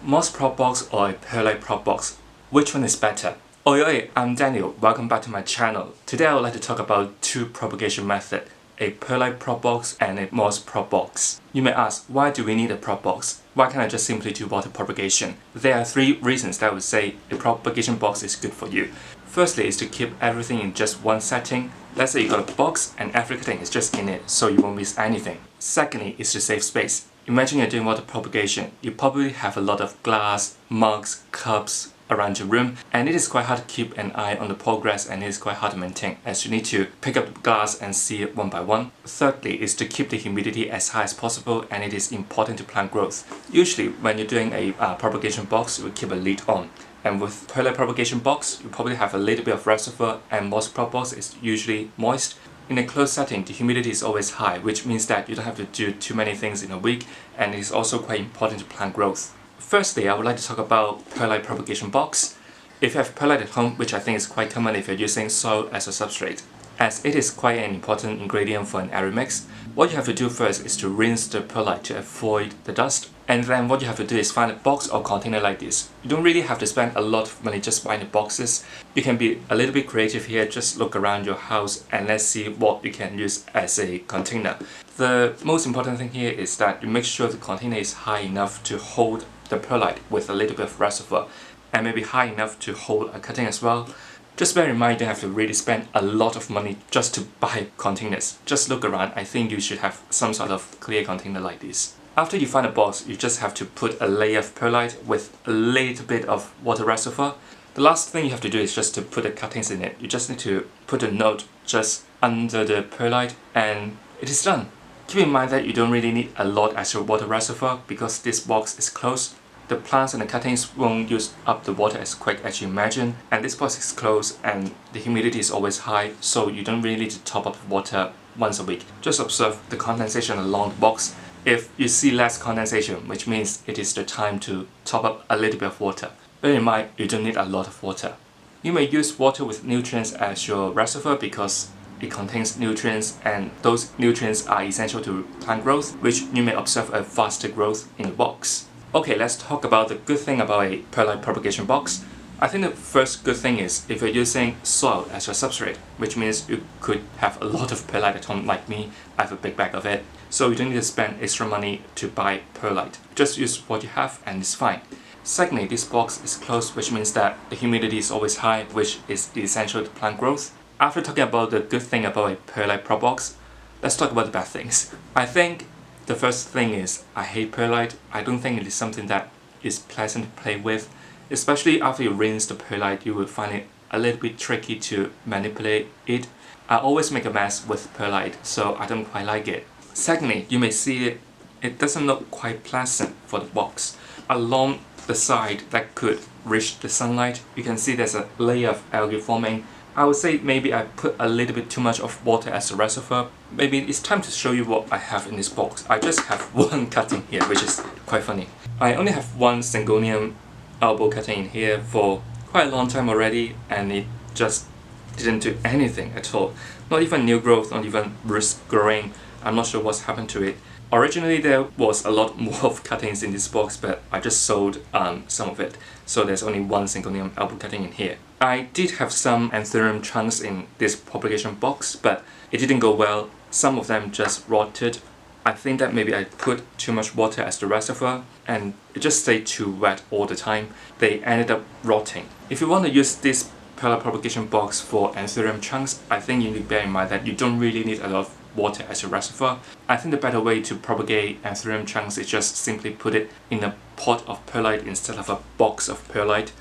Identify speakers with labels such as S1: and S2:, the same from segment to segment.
S1: Moss prop box or a Perlite prop box? Which one is better? Oi, I'm Daniel, welcome back to my channel. Today I would like to talk about two propagation methods, a Perlite prop box and a Moss prop box. You may ask, why do we need a prop box? Why can't I just simply do water propagation? There are three reasons that I would say a propagation box is good for you. Firstly is to keep everything in just one setting. Let's say you got a box and everything is just in it, so you won't miss anything. Secondly is to save space. Imagine you're doing water propagation. You probably have a lot of glass, mugs, cups around your room, and it is quite hard to keep an eye on the progress, and it is quite hard to maintain as you need to pick up the glass and see it one by one. Thirdly is to keep the humidity as high as possible, and it is important to plant growth. Usually when you're doing a propagation box, you will keep a lid on. And with Perlite propagation box, you probably have a little bit of reservoir, and Moss prop box is usually moist. In a closed setting, the humidity is always high, which means that you don't have to do too many things in a week, and it's also quite important to plant growth. Firstly, I would like to talk about Perlite propagation box. If you have Perlite at home, which I think is quite common if you're using soil as a substrate, as it is quite an important ingredient for an arid mix, what you have to do first is to rinse the Perlite to avoid the dust. And then what you have to do is find a box or container like this. You don't really have to spend a lot of money just buying the boxes. You can be a little bit creative here, just look around your house and let's see what you can use as a container. The most important thing here is that you make sure the container is high enough to hold the Perlite with a little bit of reservoir, and maybe high enough to hold a cutting as well. Just bear in mind you don't have to really spend a lot of money just to buy containers. Just look around, I think you should have some sort of clear container like this. After you find a box, you just have to put a layer of Perlite with a little bit of water reservoir. The last thing you have to do is just to put the cuttings in it. You just need to put a note just under the Perlite and it is done. Keep in mind that you don't really need a lot extra water reservoir because this box is closed. The plants and the cuttings won't use up the water as quick as you imagine, and this box is closed and the humidity is always high, so you don't really need to top up water once a week. Just observe the condensation along the box. If you see less condensation, which means it is the time to top up a little bit of water. Bear in mind, you don't need a lot of water. You may use water with nutrients as your reservoir because it contains nutrients, and those nutrients are essential to plant growth, which you may observe a faster growth in the box. Okay, let's talk about the good thing about a Perlite propagation box. I think the first good thing is if you're using soil as your substrate, which means you could have a lot of Perlite at home like me. I have a big bag of it, so you don't need to spend extra money to buy Perlite. Just use what you have and it's fine. Secondly, this box is closed, which means that the humidity is always high, which is essential to plant growth. After talking about the good thing about a Perlite prop box, let's talk about the bad things. I think the first thing is I hate Perlite. I don't think it is something that is pleasant to play with. Especially after you rinse the Perlite, you will find it a little bit tricky to manipulate it. I always make a mess with Perlite, so I don't quite like it. Secondly, you may see it doesn't look quite pleasant for the box. Along the side that could reach the sunlight, you can see there's a layer of algae forming. I would say maybe I put a little bit too much of water as a reservoir. Maybe it's time to show you what I have in this box. I just have one cutting here, which is quite funny. I only have one Syngonium elbow cutting in here for quite a long time already, and it just didn't do anything at all. Not even new growth, not even roots growing. I'm not sure what's happened to it. Originally there was a lot more of cuttings in this box, but I just sold some of it, so there's only one Syngonium elbow cutting in here. I did have some Anthurium chunks in this propagation box, but it didn't go well. Some of them just rotted. I think that maybe I put too much water as the reservoir and it just stayed too wet all the time. They ended up rotting. If you want to use this Perlite propagation box for Anthurium chunks, I think you need to bear in mind that you don't really need a lot of water as a reservoir. I think the better way to propagate Anthurium chunks is just simply put it in a pot of Perlite instead of a box of Perlite.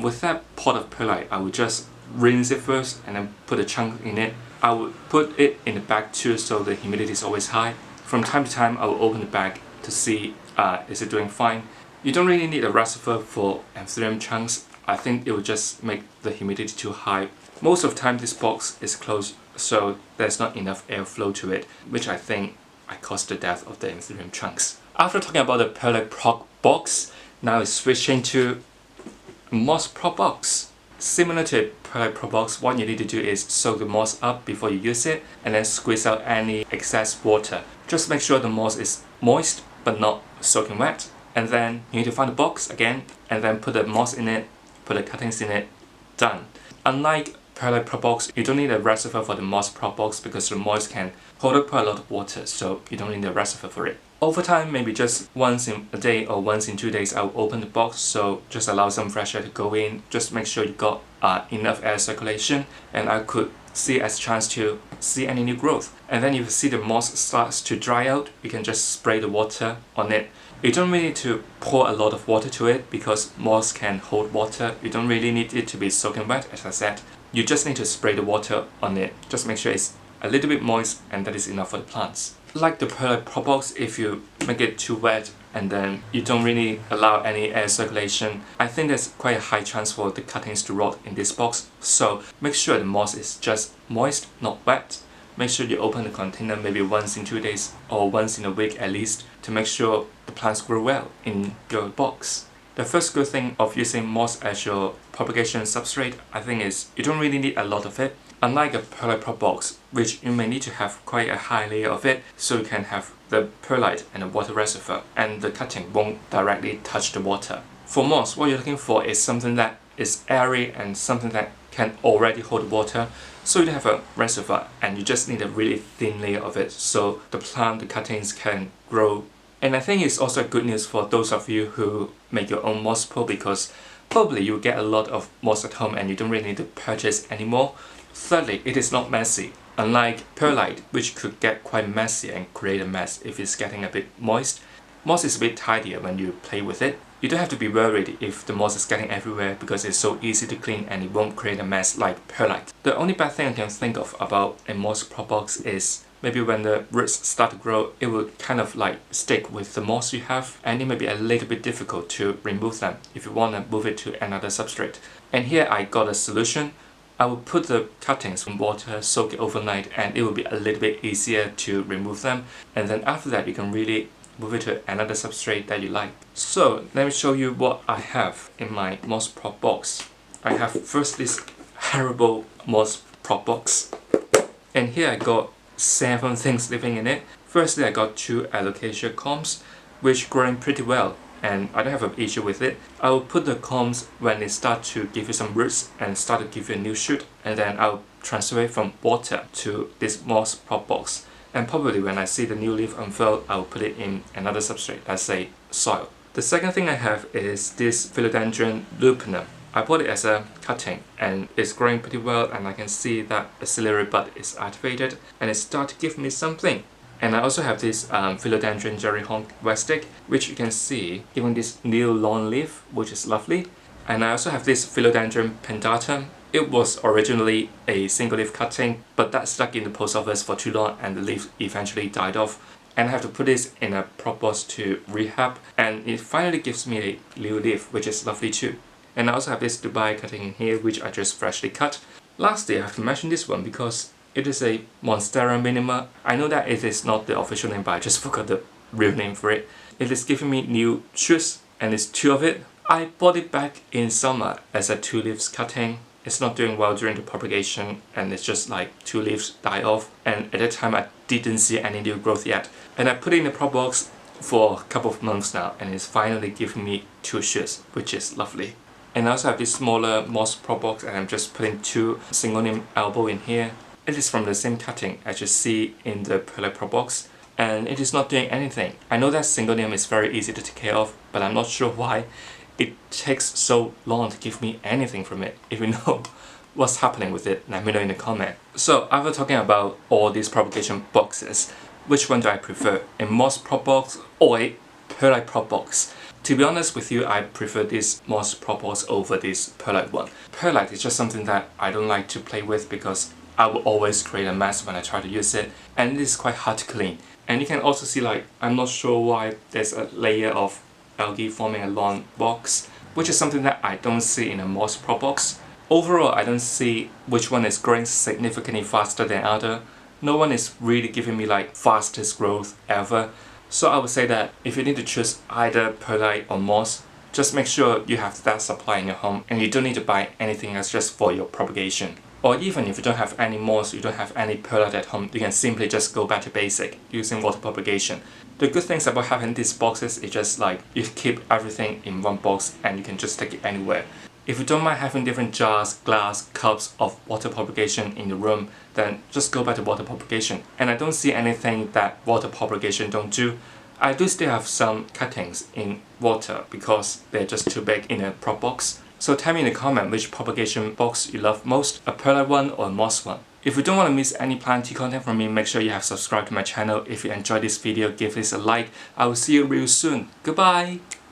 S1: With that pot of Perlite, I would just rinse it first and then put a chunk in it. I would put it in the bag too, so the humidity is always high. From time to time, I will open the bag to see is it doing fine. You don't really need a reservoir for Anthurium chunks. I think it will just make the humidity too high. Most of the time this box is closed, so there's not enough airflow to it, which I think caused the death of the Anthurium chunks. After talking about the Perlite prop box, now it's switching to Moss prop box. Similar to a Perlite prop box, what you need to do is soak the moss up before you use it and then squeeze out any excess water. Just make sure the moss is moist but not soaking wet. and then you need to find a box again, and then put the moss in it, put the cuttings in it, done. Unlike Perlite Prop Box, you don't need a reservoir for the moss prop box because the moss can hold up quite a lot of water, so you don't need a reservoir for it. Over time, maybe just once in a day or once in 2 days, I'll open the box, so just allow some fresh air to go in, just make sure you got enough air circulation, and I could see as a chance to see any new growth. And then if you see the moss starts to dry out, you can just spray the water on it. You don't really need to pour a lot of water to it because moss can hold water. You don't really need it to be soaking wet, as I said. You just need to spray the water on it. Just make sure it's a little bit moist, and that is enough for the plants. Like the Perlite Prop Box, if you make it too wet and then you don't really allow any air circulation, I think there's quite a high chance for the cuttings to rot in this box. So make sure the moss is just moist, not wet. Make sure you open the container maybe once in 2 days or once in a week at least to make sure the plants grow well in your box. The first good thing of using moss as your propagation substrate, I think, is you don't really need a lot of it. Unlike a Perlite Prop Box, which you may need to have quite a high layer of it, so you can have the perlite and the water reservoir, and the cutting won't directly touch the water. For moss, what you're looking for is something that is airy and something that can already hold water, so you have a reservoir and you just need a really thin layer of it so the plant, the cuttings can grow. And I think it's also good news for those of you who make your own moss pool, because probably you get a lot of moss at home and you don't really need to purchase anymore. Thirdly, it is not messy. Unlike perlite, which could get quite messy and create a mess if it's getting a bit moist, moss is a bit tidier when you play with it. You don't have to be worried if the moss is getting everywhere because it's so easy to clean and it won't create a mess like perlite. The only bad thing I can think of about a moss prop box is maybe when the roots start to grow, it will kind of like stick with the moss you have, and it may be a little bit difficult to remove them if you want to move it to another substrate. And here I got a solution. I will put the cuttings in water, soak it overnight, and it will be a little bit easier to remove them. And then after that, you can really move it to another substrate that you like. So let me show you what I have in my moss prop box. I have first this terrible moss prop box, and here I got 7 things living in it. Firstly, I got 2 alocasia combs, which growing pretty well, and I don't have an issue with it. I will put the combs when they start to give you some roots and start to give you a new shoot, and then I'll transfer it from water to this moss prop box. And probably when I see the new leaf unfurl, I'll put it in another substrate, let's say soil. The second thing I have is this philodendron lupinum. I bought it as a cutting and it's growing pretty well, and I can see that the ciliary bud is activated and it starts to give me something. And I also have this philodendron jerryhawk westic, which you can see giving this new long leaf, which is lovely. And I also have this philodendron pendatum. It was originally a single leaf cutting, but that stuck in the post office for too long and the leaf eventually died off. And I have to put this in a prop box to rehab, and it finally gives me a new leaf, which is lovely too. And I also have this Dubai cutting in here, which I just freshly cut. Lastly, I have to mention this one because it is a Monstera minima. I know that it is not the official name, but I just forgot the real name for it. It is giving me new shoots, and it's 2 of it. I bought it back in summer as a 2 leaves cutting. It's not doing well during the propagation, and it's just like 2 leaves die off, and at that time I didn't see any new growth yet. And I put it in the prop box for a couple of months now, and it's finally giving me 2 shoots, which is lovely. And I also have this smaller moss prop box, and I'm just putting 2 Syngonium elbow in here. It is from the same cutting as you see in the Perlite prop box, and it is not doing anything. I know that Syngonium is very easy to take care of, but I'm not sure why it takes so long to give me anything from it. If you know what's happening with it, let me know in the comment. So after talking about all these propagation boxes, which one do I prefer? A moss prop box or a Perlite prop box? To be honest with you, I prefer this moss prop box over this perlite one. Perlite is just something that I don't like to play with because I will always create a mess when I try to use it, and it is quite hard to clean. And you can also see, like, I'm not sure why there's a layer of algae forming a long box, which is something that I don't see in a moss prop box. Overall, I don't see which one is growing significantly faster than other. No one is really giving me like fastest growth ever. So I would say that if you need to choose either perlite or moss, just make sure you have that supply in your home and you don't need to buy anything else just for your propagation. Or even if you don't have any moss, you don't have any perlite at home, you can simply just go back to basic using water propagation. The good things about having these boxes is just like you keep everything in one box and you can just take it anywhere. If you don't mind having different jars, glass, cups of water propagation in the room, then just go back to water propagation. And I don't see anything that water propagation don't do. I do still have some cuttings in water because they're just too big in a prop box. So tell me in the comment which propagation box you love most, a perlite one or a moss one. If you don't want to miss any planty content from me, make sure you have subscribed to my channel. If you enjoyed this video, give this a like. I will see you real soon. Goodbye!